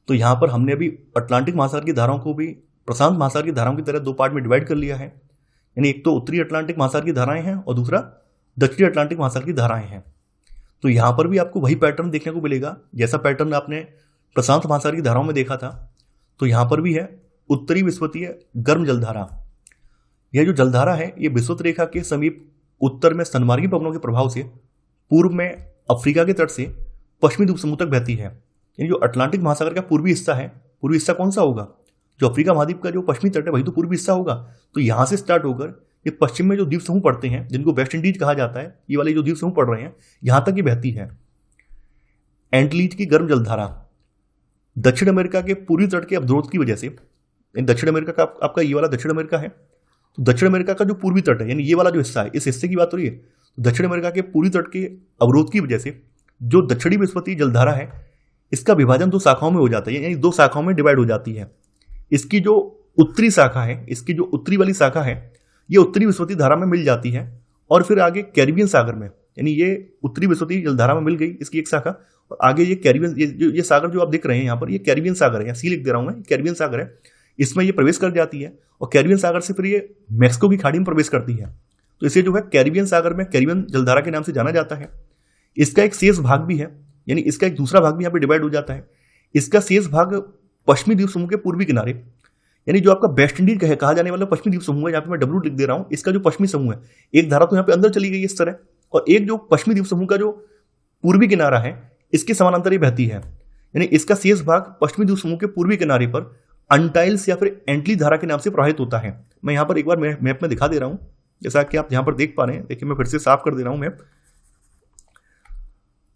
तो यहाँ पर हमने अभी अटलांटिक महासागर की धाराओं को भी प्रशांत महासागर की धाराओं की तरह दो पार्ट में डिवाइड कर लिया है, यानी एक तो उत्तरी अटलांटिक महासागर की धाराएं हैं और दूसरा दक्षिणी अटलांटिक महासागर की धाराएं हैं। तो यहाँ पर भी आपको वही पैटर्न देखने को मिलेगा जैसा पैटर्न आपने प्रशांत महासागर की धाराओं में देखा था। तो यहाँ पर भी है उत्तरी विषुवतीय गर्म जलधारा। यह जो जलधारा है ये विषुवत रेखा के समीप उत्तर में स्तनमार्गी पवनों के प्रभाव से पूर्व में अफ्रीका के तट से पश्चिमी द्वीप समूह तक बहती है। यानी जो अटलांटिक महासागर का पूर्वी हिस्सा है, पूर्वी हिस्सा कौन सा होगा? जो अफ्रीका महाद्वीप का जो पश्चिमी तट है वही तो पूर्वी हिस्सा होगा। तो यहाँ से स्टार्ट होकर ये पश्चिम में जो द्वीप समूह पड़ते हैं जिनको वेस्ट इंडीज कहा जाता है, ये वाले जो द्वीप समूह पड़ रहे हैं यहाँ तक ही बहती है। एंटलीज की गर्म जलधारा दक्षिण अमेरिका के पूर्वी तट के अवरोध की वजह से, दक्षिण अमेरिका का आपका ये वाला दक्षिण अमेरिका है, तो दक्षिण अमेरिका का जो पूर्वी तट है यानी ये वाला जो हिस्सा है, इस हिस्से की बात हो रही है। तो दक्षिण अमेरिका के पूर्वी तट के अवरोध की वजह से जो दक्षिणी बृहस्पति जलधारा है इसका विभाजन दो शाखाओं में हो जाता है, यानी दो शाखाओं में डिवाइड हो जाती है। इसकी जो उत्तरी शाखा है, इसकी जो उत्तरी वाली शाखा है, ये उत्तरी विस्वती धारा में मिल जाती है और फिर आगे कैरिबियन सागर में, यानी ये उत्तरी विस्वती जलधारा में मिल गई इसकी एक शाखा, और आगे ये कैरिबियन, ये सागर जो आप देख रहे हैं यहाँ पर, ये कैरिबियन सागर है, सी लिख दे रहा हूँ मैं, कैरिबियन सागर है, इसमें ये प्रवेश कर जाती है और कैरिबियन सागर से फिर ये मैक्सिको की खाड़ी में प्रवेश करती है। तो इसे जो है कैरिबियन सागर में कैरिबियन जलधारा के नाम से जाना जाता है। इसका एक शेष भाग भी है, यानी इसका एक दूसरा भाग भी यहाँ पे डिवाइड हो जाता है। इसका शेष भाग पश्चिमी द्वीप समूह के पूर्वी किनारे, यानी जो आपका वेस्ट इंडीज कहा जाने वाला पश्चिमी द्वीप समूह है, यहाँ पे मैं डब्ल्यू लिख दे रहा हूँ, इसका जो पश्चिमी समूह है, एक धारा तो यहाँ पे अंदर चली गई इस तरह, और एक जो पश्चिमी द्वीप समूह का जो पूर्वी किनारा है इसके समानांतर ही बहती है, यानी इसका शेष भाग पश्चिमी द्वीप समूह के पूर्वी किनारे पर अंटाइल्स या फिर एंटली धारा के नाम से प्रवाहित होता है। मैं यहाँ पर एक बार मैप में दिखा दे रहा हूँ, जैसा कि आप यहाँ पर देख पा रहे हैं। देखिए मैं फिर से साफ कर दे रहा हूँ मैप।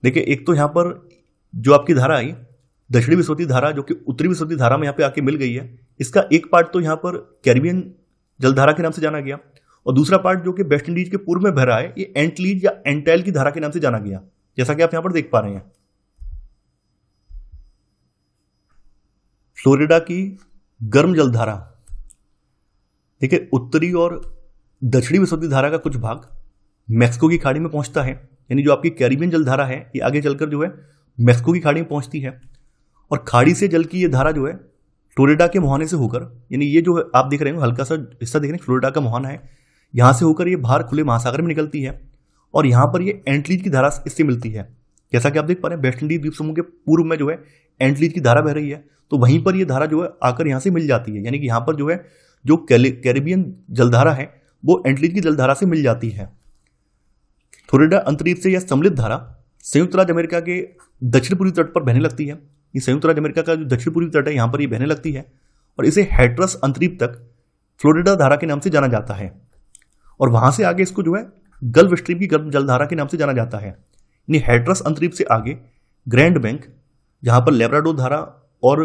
देखिए एक तो यहाँ पर जो आपकी धारा आई दक्षिणी विस्वती धारा, जो कि उत्तरी विस्वती धारा में यहाँ पे आके मिल गई है, इसका एक पार्ट तो यहाँ पर कैरिबियन जलधारा के नाम से जाना गया, और दूसरा पार्ट जो कि वेस्ट इंडीज के पूर्व में बह रहा है, ये एंटलीज या एंटाइल की धारा के नाम से जाना गया, जैसा कि आप यहाँ पर देख पा रहे हैं। फ्लोरिडा की गर्म जलधारा, देखिए उत्तरी और दक्षिणी विस्वती धारा का कुछ भाग मैक्सिको की खाड़ी में पहुंचता है, यानी जो आपकी कैरिबियन जलधारा है ये आगे चलकर जो है मैक्सिको की खाड़ी में पहुंचती है, और खाड़ी से जल की ये धारा जो है फ्लोरिडा के मुहाने से होकर, यानी ये जो है आप देख रहे हो हल्का सा हिस्सा देख रहे हैं फ्लोरिडा का मुहाना है, यहाँ से होकर ये बाहर खुले महासागर में निकलती है, और यहाँ पर ये एंटलीज की धारा इससे मिलती है। जैसा कि आप देख पा रहे हैं वेस्ट इंडीज द्वीप समूह के पूर्व में जो है एंटलीज की धारा बह रही है, तो वहीं पर ये धारा जो है आकर यहाँ से मिल जाती है, यानी कि यहाँ पर जो है जो कैरिबियन जलधारा है वो एंटलीज की जलधारा से मिल जाती है। फ्लोरिडा अंतरीप से यह सम्मिलित धारा संयुक्त राज्य अमेरिका के दक्षिण पूर्वी तट पर बहने लगती है। ये संयुक्त राज्य अमेरिका का जो दक्षिण पूर्वी तट है यहाँ पर ये बहने लगती है, और इसे हैट्रस अंतरीप तक फ्लोरिडा धारा के नाम से जाना जाता है, और वहां से आगे इसको जो है गल्फ स्ट्रीम की गर्म जलधारा के नाम से जाना जाता है। यानी हैट्रस अंतरीप से आगे ग्रैंड बैंक, जहां पर लेब्राडोर धारा और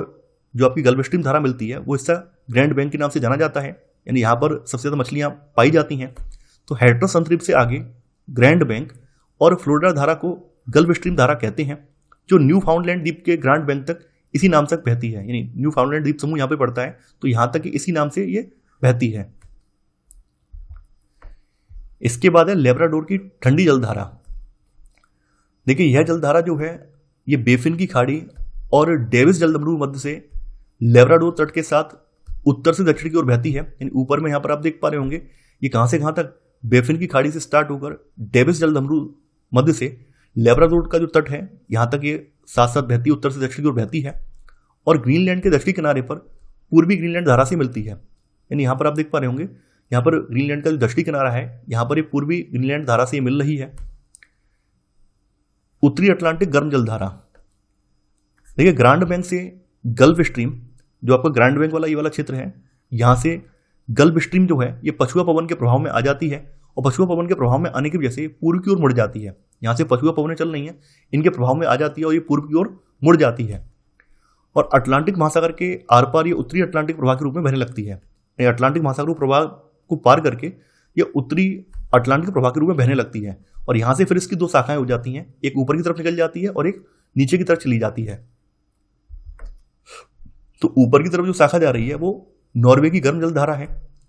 जो आपकी गल्फ स्ट्रीम धारा मिलती है वो हिस्सा ग्रैंड बैंक के नाम से जाना जाता है, यानी यहाँ पर सबसे ज़्यादा मछलियाँ पाई जाती हैं। तो हैट्रस अंतरीप से आगे ग्रैंड बैंक और फ्लोरिडा धारा को गल्फ स्ट्रीम धारा कहते हैं, जो न्यू फाउंडलैंड द्वीप के ग्रैंड बैंक तक इसी नाम से बहती है, यानी न्यू फाउंडलैंड द्वीप समूह यहाँ पे पड़ता है, तो यहाँ तक इसी नाम से ये बहती है। इसके बाद है लेब्राडोर की ठंडी जलधारा। देखिए यह जलधारा जो है ये बेफिन की खाड़ी और डेविस जलदमरू मध्य से लेब्राडोर तट के साथ उत्तर से दक्षिण की ओर बहती है, यानी ऊपर में यहाँ पर आप देख पा रहे होंगे ये कहाँ से कहाँ तक बेफिन की खाड़ी से स्टार्ट होकर डेविस जलदमरू मध्य से लेब्राडोर का जो तट है यहाँ तक ये साथ साथ बहती है, उत्तर से दक्षिण की ओर बहती है, और ग्रीनलैंड के दक्षिणी किनारे पर पूर्वी ग्रीनलैंड धारा से मिलती है। यानी यहाँ पर आप देख पा रहे होंगे यहाँ पर ग्रीनलैंड का जो दक्षिणी किनारा है यहाँ पर ये पूर्वी ग्रीनलैंड धारा से मिल रही है। उत्तरी अटलांटिक गर्म जलधारा, देखिए ग्रांड बैंक से गल्फ स्ट्रीम, जो आपका ग्रांड बैंक वाला ये वाला क्षेत्र है, यहाँ से गल्फ स्ट्रीम जो है ये पछुआ पवन के प्रभाव में आ जाती है, और पछुआ पवन के प्रभाव में आने की वजह से पूर्व की ओर मुड़ जाती है। यहाँ से पछुआ पवनें चल रही हैं, इनके प्रभाव में आ जाती है और ये पूर्व की ओर मुड़ जाती है, और अटलांटिक महासागर के आर पार ये उत्तरी अटलांटिक प्रवाह के रूप में बहने लगती है। अटलांटिक महासागर प्रवाह को पार करके ये उत्तरी अटलांटिक प्रवाह के रूप में बहने लगती है, और यहाँ से फिर इसकी दो शाखाएं हो जाती हैं, एक ऊपर की तरफ निकल जाती है और एक नीचे की तरफ चली जाती है। तो ऊपर की तरफ जो शाखा जा रही है वो नॉर्वे की गर्म जलधारा है।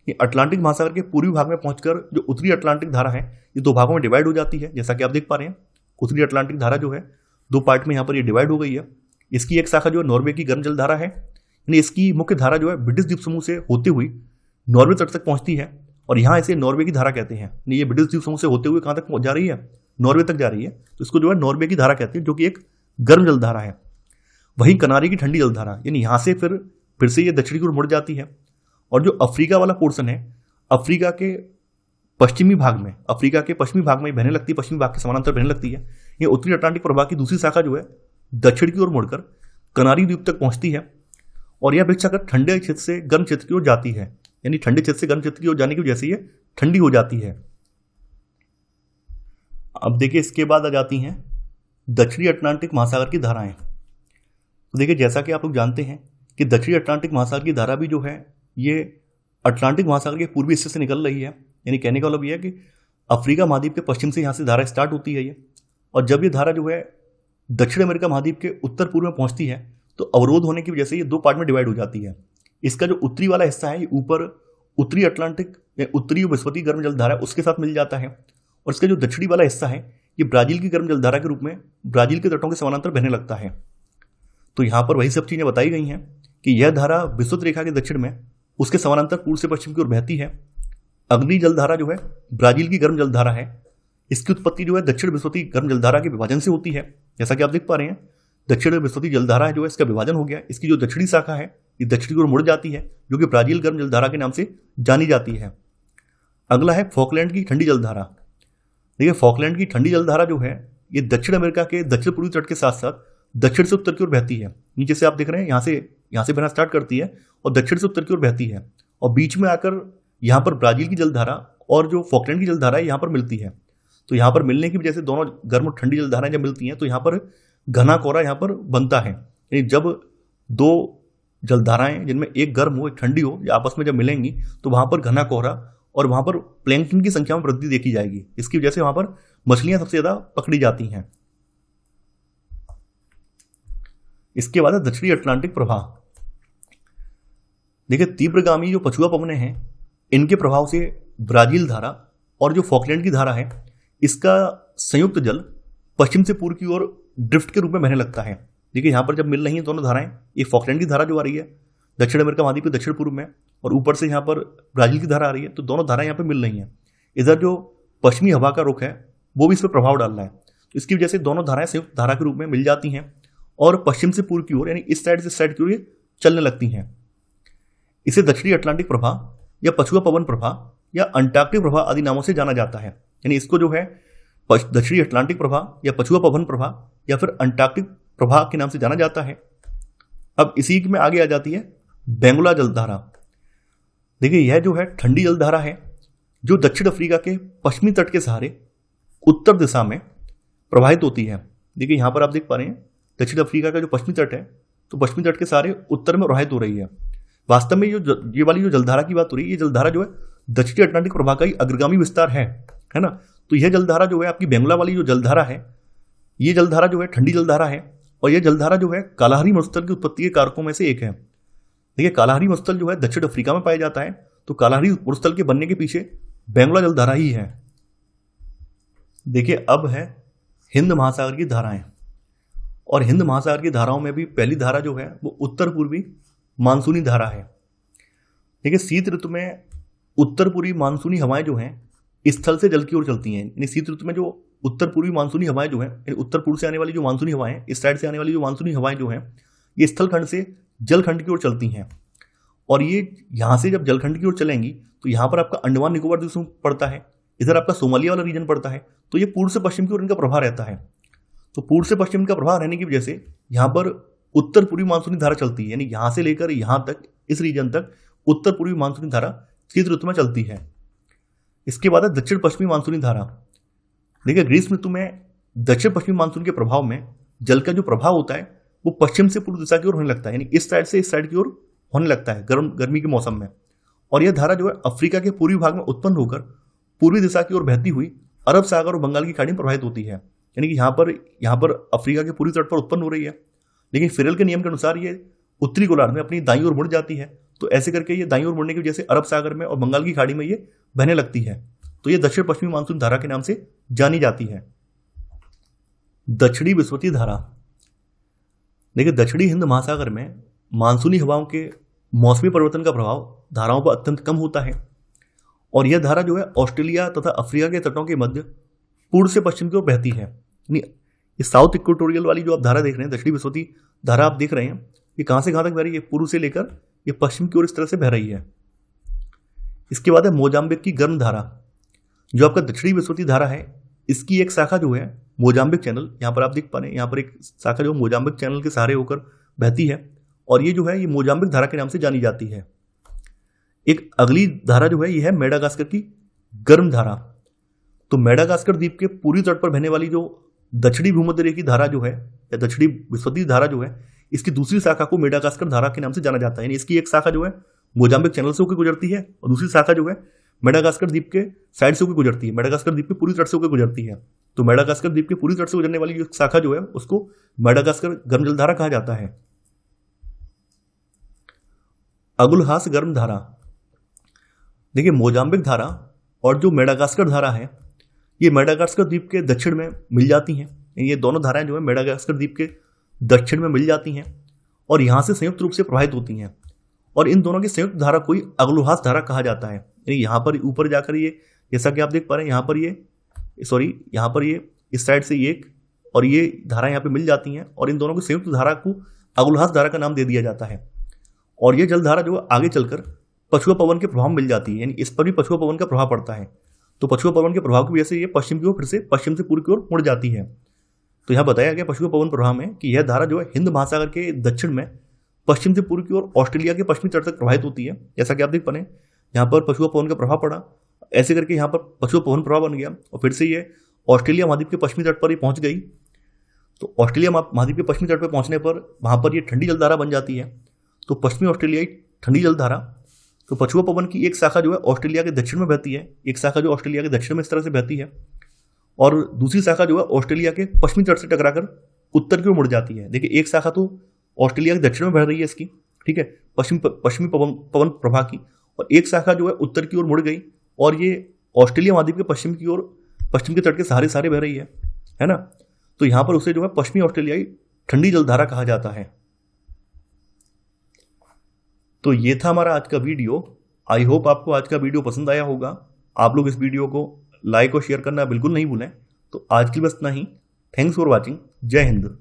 ये अटलांटिक महासागर के पूर्वी भाग में पहुंचकर जो उत्तरी अटलांटिक धारा है ये दो भागों में डिवाइड हो जाती है, जैसा कि आप देख पा रहे हैं। उत्तरी अटलांटिक धारा जो है दो पार्ट में यहाँ पर ये डिवाइड हो गई है। इसकी एक शाखा जो है नॉर्वे की गर्म जलधारा है, यानी इसकी मुख्य धारा जो है ब्रिटिश द्वीप समूह से होते हुई नॉर्वे तट तक पहुंचती है, और यहाँ इसे नॉर्वे की धारा कहते हैं। ये ब्रिटिश द्वीप समूह से होते हुए कहाँ तक जा रही है, नॉर्वे तक जा रही है, तो इसको जो है नॉर्वे की धारा कहते हैं, जो कि एक गर्म जलधारा है। वहीं कनारी की ठंडी जलधारा, यानी यहाँ से फिर से ये दक्षिणी की ओर मुड़ जाती है, और जो अफ्रीका वाला पोर्शन है अफ्रीका के पश्चिमी भाग में, अफ्रीका के पश्चिमी भाग में बहने लगती है, पश्चिमी भाग के समानांतर बहने लगती है। ये उत्तरी अटलांटिक प्रवाह की दूसरी शाखा जो है दक्षिण की ओर मुड़कर कनारी द्वीप तक पहुंचती है, और यह अपेक्षाकृत ठंडे क्षेत्र से गर्म क्षेत्र की ओर जाती है, यानी ठंडे क्षेत्र से गर्म क्षेत्र की ओर जाने की वजह से ये ठंडी हो जाती है। अब देखिए इसके बाद आ जाती हैं दक्षिणी अटलांटिक महासागर की धाराएं। तो देखिए जैसा कि आप लोग जानते हैं कि दक्षिणी अटलांटिक महासागर की धारा भी जो है ये अटलांटिक महासागर के पूर्वी हिस्से से निकल रही है, यानी कहने का मतलब यह है कि अफ्रीका महाद्वीप के पश्चिम से यहाँ से धारा स्टार्ट होती है ये, और जब ये धारा जो है दक्षिण अमेरिका महाद्वीप के उत्तर पूर्व में पहुंचती है तो अवरोध होने की वजह से ये दो पार्ट में डिवाइड हो जाती है। इसका जो उत्तरी वाला हिस्सा है ये ऊपर उत्तरी अटलांटिक या उत्तरी बृहस्पति गर्म जलधारा उसके साथ मिल जाता है, और इसका जो दक्षिणी वाला हिस्सा है ये ब्राजील की गर्म जलधारा के रूप में ब्राजील के तटों के समानांतर बहने लगता है। तो यहाँ पर वही सब चीजें बताई गई हैं कि यह धारा विषुवत रेखा के दक्षिण में उसके समानांतर पूर्व से पश्चिम की ओर बहती है। अगली जलधारा जो है ब्राजील की गर्म जलधारा है, इसकी उत्पत्ति जो है दक्षिण विषुवती गर्म जलधारा के विभाजन से होती है। जैसा कि आप देख पा रहे हैं दक्षिण विषुवती जलधारा जो है इसका विभाजन हो गया, इसकी जो दक्षिणी शाखा है ये दक्षिण की ओर मुड़ जाती है जो कि ब्राजील गर्म जलधारा के नाम से जानी जाती है। अगला है फॉकलैंड की ठंडी जलधारा। देखिए फॉकलैंड की ठंडी जलधारा जो है ये दक्षिण अमेरिका के दक्षिण पूर्वी तट के साथ साथ दक्षिण से उत्तर की ओर बहती है। नीचे से आप देख रहे हैं यहाँ से बहना स्टार्ट करती है और दक्षिण से उत्तर की ओर बहती है और बीच में आकर यहाँ पर ब्राजील की जलधारा और जो फॉकलैंड की जलधारा है यहाँ पर मिलती है। तो यहाँ पर मिलने की वजह से दोनों गर्म और ठंडी जलधाराएं जब मिलती हैं तो यहाँ पर घना कोहरा यहाँ पर बनता है। यानी जब दो जलधाराएं जिनमें एक गर्म हो एक ठंडी हो आपस में जब मिलेंगी तो वहाँ पर घना कोहरा और वहाँ पर प्लैंकटन की संख्या में वृद्धि देखी जाएगी। इसकी वजह से वहाँ पर मछलियाँ सबसे ज़्यादा पकड़ी जाती हैं। इसके बाद है दक्षिणी अटलांटिक प्रवाह। देखिए तीव्रगामी जो पछुआ पवनें हैं इनके प्रभाव से ब्राजील धारा और जो फॉकलैंड की धारा है इसका संयुक्त जल पश्चिम से पूर्व की ओर ड्रिफ्ट के रूप में बहने लगता है। देखिए यहाँ पर जब मिल रही हैं दोनों धाराएं, ये फॉकलैंड की धारा जो आ रही है दक्षिण अमेरिका महाद्वीप के दक्षिण पूर्व में और ऊपर से यहाँ पर ब्राजील की धारा आ रही है, तो दोनों धाराएं यहाँ पर मिल रही हैं। इधर जो पश्चिमी हवा का रुख है वो भी इस पर प्रभाव डाल रहा है, तो इसकी वजह से दोनों धाराएं संयुक्त धारा के रूप में मिल जाती हैं और पश्चिम से पूर्व की ओर यानी इस साइड से इस साइड की ओर चलने लगती हैं। इसे दक्षिणी अटलांटिक प्रवाह या पछुआ पवन प्रवाह या अंटार्कटिक प्रवाह आदि नामों से जाना जाता है। यानी इसको जो है दक्षिणी अटलांटिक प्रवाह या पछुआ पवन प्रवाह या फिर अंटार्कटिक प्रवाह के नाम से जाना जाता है। अब इसी में आगे आ जाती है बेंगुला जलधारा। देखिए यह जो है ठंडी जलधारा है जो दक्षिण अफ्रीका के पश्चिमी तट के सहारे उत्तर दिशा में प्रवाहित होती है। देखिए यहाँ पर आप देख पा रहे हैं दक्षिण अफ्रीका का जो पश्चिमी तट है तो पश्चिमी तट के सहारे उत्तर में प्रवाहित हो रही है। वास्तव में ये वाली जो जलधारा की बात हो रही है ये जलधारा जो है दक्षिणी अटलांटिक प्रवाह का ही अग्रगामी विस्तार है ना। तो यह जलधारा जो है आपकी बेंगुला वाली जो जलधारा है ये जलधारा जो है ठंडी जलधारा है और यह जलधारा जो है कालाहारी मरुस्थल की उत्पत्ति के कारकों में से एक है। देखिए कालाहारी मरुस्थल जो है दक्षिण अफ्रीका में पाया जाता है, तो कालाहारी मरुस्थल के बनने के पीछे बेंगुला जलधारा ही है। देखिए अब है हिंद महासागर की धाराएं, और हिंद महासागर की धाराओं में भी पहली धारा जो है वो उत्तर पूर्वी मानसूनी धारा है। देखिए शीत ऋतु में उत्तर पूर्वी मानसूनी हवाएं जो हैं स्थल से जल की ओर चलती हैं। यानी शीत ऋतु में जो उत्तर पूर्वी मानसूनी हवाएं जो हैं यानी उत्तर पूर्व से आने वाली जो मानसूनी हवाएं इस साइड से आने वाली जो मानसूनी हवाएं जो हैं ये स्थल खंड से जल खंड की ओर चलती हैं, और ये यहाँ से जब जल खंड की ओर चलेंगी तो यहाँ पर आपका अंडमान निकोबार द्वीप पड़ता है, इधर आपका सोमालिया वाला रीजन पड़ता है, तो ये पूर्व से पश्चिम की ओर इनका प्रभाव रहता है। तो पूर्व से पश्चिम का प्रभाव रहने की वजह से यहाँ पर उत्तर पूर्वी मानसूनी धारा चलती है, यानी यहाँ से लेकर यहाँ तक इस रीजन तक उत्तर पूर्वी मानसूनी धारा शीत ऋतु में चलती है। इसके बाद है दक्षिण पश्चिमी मानसूनी धारा। देखिए ग्रीष्म ऋतु में दक्षिण पश्चिमी मानसून के प्रभाव में जल का जो प्रभाव होता है वो पश्चिम से पूर्व दिशा की ओर होने लगता है, यानी इस साइड से इस साइड की ओर होने लगता है गर्मी के मौसम में। और यह धारा जो है अफ्रीका के पूर्वी भाग में उत्पन्न होकर पूर्वी दिशा की ओर बहती हुई अरब सागर और बंगाल की खाड़ी में प्रवाहित होती है। यानी कि यहाँ पर अफ्रीका के पूर्वी तट पर उत्पन्न हो रही है, लेकिन फिरेल के नियम के अनुसार ये उत्तरी गोलार्ध में अपनी दाईं ओर मुड़ जाती है। तो ऐसे करके ये दाईं ओर मुड़ने की वजह से अरब सागर में और बंगाल की खाड़ी में ये बहने लगती है, तो ये दक्षिण पश्चिमी मानसून धारा के नाम से जानी जाती है। दक्षिणी विषुवतीय धारा। देखिए दक्षिणी हिंद महासागर में मानसूनी हवाओं के मौसमी परिवर्तन का प्रभाव धाराओं पर अत्यंत कम होता है, और यह धारा जो है ऑस्ट्रेलिया तथा अफ्रीका के तटों के मध्य पूर्व से पश्चिम की ओर बहती है। ये साउथ इक्वेटोरियल वाली जो आप धारा देख रहे हैं दक्षिणी विषुवतीय धारा आप देख रहे हैं, ये कहाँ से कहाँ तक बह रही है, पूर्व से लेकर ये पश्चिम की ओर इस तरह से बह रही है। इसके बाद है मोजाम्बिक की गर्म धारा, जो आपका दक्षिणी विषुवतीय धारा है। इसकी एक शाखा जो है मोजाम्बिक चैनल, यहाँ पर आप देख पा रहे हैं, यहाँ पर एक शाखा जो मोजाम्बिक चैनल के सहारे होकर बहती है, और ये जो है ये मोजाम्बिक धारा के नाम से जानी जाती है। एक अगली धारा जो है ये है मेडागास्कर की गर्म धारा। तो मेडागास्कर द्वीप के पूर्वी तट पर बहने वाली जो दक्षिणी भूमध्य रेखी धारा जो है या दक्षिणी विषुवतीय धारा जो है, इसकी दूसरी शाखा को मेडागास्कर धारा के नाम से जाना जाता है। यानी इसकी एक शाखा जो है मोजाम्बिक चैनल से होकर गुजरती है और दूसरी शाखा जो है मेडागास्कर द्वीप के साइड से होकर गुजरती है, मेडागास्कर द्वीप के पूरी तट से होकर गुजरती है। तो मेडागास्कर द्वीप के पूरी तट से गुजरने वाली जो शाखा जो है उसको मेडागास्कर गर्म जलधारा कहा जाता है। अगुलहास गर्म धारा, देखिए मोजाम्बिक धारा और जो मेडागास्कर धारा है ये मेडागास्कर द्वीप के दक्षिण में मिल जाती हैं। ये दोनों धाराएं जो है मेडागास्कर द्वीप के दक्षिण में मिल जाती हैं और यहाँ से संयुक्त रूप से प्रवाहित होती हैं और इन दोनों की संयुक्त धारा को ही अगुलहास धारा कहा जाता है। यहाँ पर ऊपर जाकर ये, जैसा कि आप देख पा रहे हैं यहाँ पर ये इस साइड से एक और ये धारा यहाँ पे मिल जाती हैं और इन दोनों की संयुक्त धारा को अगुलहास धारा का नाम दे दिया जाता है। और ये जलधारा जो है आगे चलकर पछुआ पवन के प्रभाव में मिल जाती है, यानी इस पर भी पछुआ पवन का प्रभाव पड़ता है। तो पछुआ पवन के प्रभाव की वजह से ये पश्चिम की ओर फिर से पश्चिम से पूर्व की ओर मुड़ जाती है। तो यहाँ बताया गया पछुआ पवन प्रभाव में कि यह धारा जो है हिंद महासागर के दक्षिण में पश्चिम से पूर्व की ओर ऑस्ट्रेलिया के पश्चिमी तट तक प्रवाहित होती है। जैसा कि आप देख पा रहे हैं यहाँ पर पछुआ पवन का प्रभाव पड़ा, ऐसे करके यहाँ पर पछुआ पवन प्रभाव बन गया और फिर से ये ऑस्ट्रेलिया महाद्वीप के पश्चिमी तट पर ही पहुंच गई। तो ऑस्ट्रेलिया महाद्वीप के पश्चिमी तट पर पहुंचने पर वहां पर ये ठंडी जलधारा बन जाती है। तो पश्चिमी ऑस्ट्रेलियाई ठंडी जलधारा, तो पछुआ पवन की एक शाखा जो है ऑस्ट्रेलिया के दक्षिण में बहती है, एक शाखा जो ऑस्ट्रेलिया के दक्षिण में इस तरह से बहती है और दूसरी शाखा जो है ऑस्ट्रेलिया के पश्चिमी तट से टकराकर उत्तर की ओर मुड़ जाती है। देखिए एक शाखा तो ऑस्ट्रेलिया के दक्षिण में बह रही है इसकी, ठीक है, पश्चिमी पवन प्रवाह की, और एक शाखा जो है उत्तर की ओर मुड़ गई और ये ऑस्ट्रेलिया महाद्वीप के पश्चिम की ओर पश्चिम के तट के सहारे बह रही है ना। तो यहाँ पर उसे जो है पश्चिमी ऑस्ट्रेलियाई ठंडी जलधारा कहा जाता है। तो ये था हमारा आज का वीडियो। आई होप आपको आज का वीडियो पसंद आया होगा। आप लोग इस वीडियो को लाइक और शेयर करना बिल्कुल नहीं भूलें। तो आज के लिए बस इतना ही। Thanks for watching. जय हिंद।